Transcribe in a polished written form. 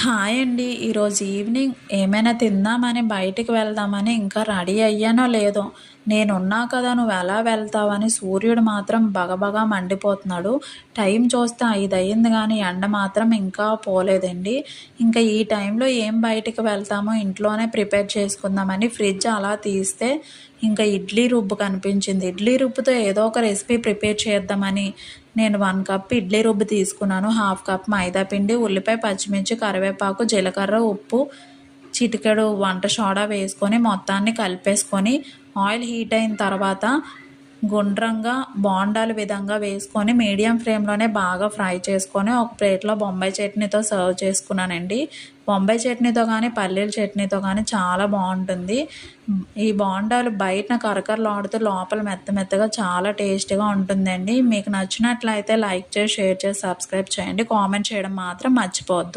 Hi అండి. ఈరోజు evening ఏమైనా తిందామని బయటికి వెళ్దామని ఇంకా రెడీ అయ్యానో లేదో, నేనున్నా కదా నువ్వు ఎలా వెళ్తావని సూర్యుడు మాత్రం బగబగా మండిపోతున్నాడు. టైం చూస్తే 5 అయింది కానీ ఎండ మాత్రం ఇంకా పోలేదండి. ఇంకా ఈ టైంలో ఏం బయటికి వెళ్తామో ఇంట్లోనే ప్రిపేర్ చేసుకుందామని ఫ్రిడ్జ్ అలా తీస్తే ఇంకా ఇడ్లీ రుబ్బు కనిపించింది. ఇడ్లీ రుబ్బుతో ఏదో ఒక రెసిపీ ప్రిపేర్ చేద్దామని నేను 1 కప్ ఇడ్లీ రుబ్బు తీసుకున్నాను. 1/2 కప్ మైదా పిండి, ఉల్లిపాయ, పచ్చిమిర్చి, కరివేపాకు, జీలకర్ర, ఉప్పు, చిటికెడు వంట సోడా వేసుకొని మొత్తాన్ని కలిపేసుకొని ఆయిల్ హీట్ అయిన తర్వాత గుండ్రంగా బోండాల విధంగా వేసుకొని మీడియం ఫ్లేమ్లోనే బాగా ఫ్రై చేసుకొని ఒక ప్లేట్లో బొంబాయి చట్నీతో సర్వ్ చేసుకున్నానండి. బొంబాయి చట్నీతో కానీ పల్లీల చట్నీతో కానీ చాలా బాగుంటుంది. ఈ బోండాలు బయటన కరకరలాడుతూ లోపల మెత్తగా చాలా టేస్టీగా ఉంటుందండి. మీకు నచ్చినట్లయితే లైక్ చేసి, షేర్ చేసి, సబ్స్క్రైబ్ చేయండి. కామెంట్ చేయడం మాత్రం మర్చిపోవద్దు.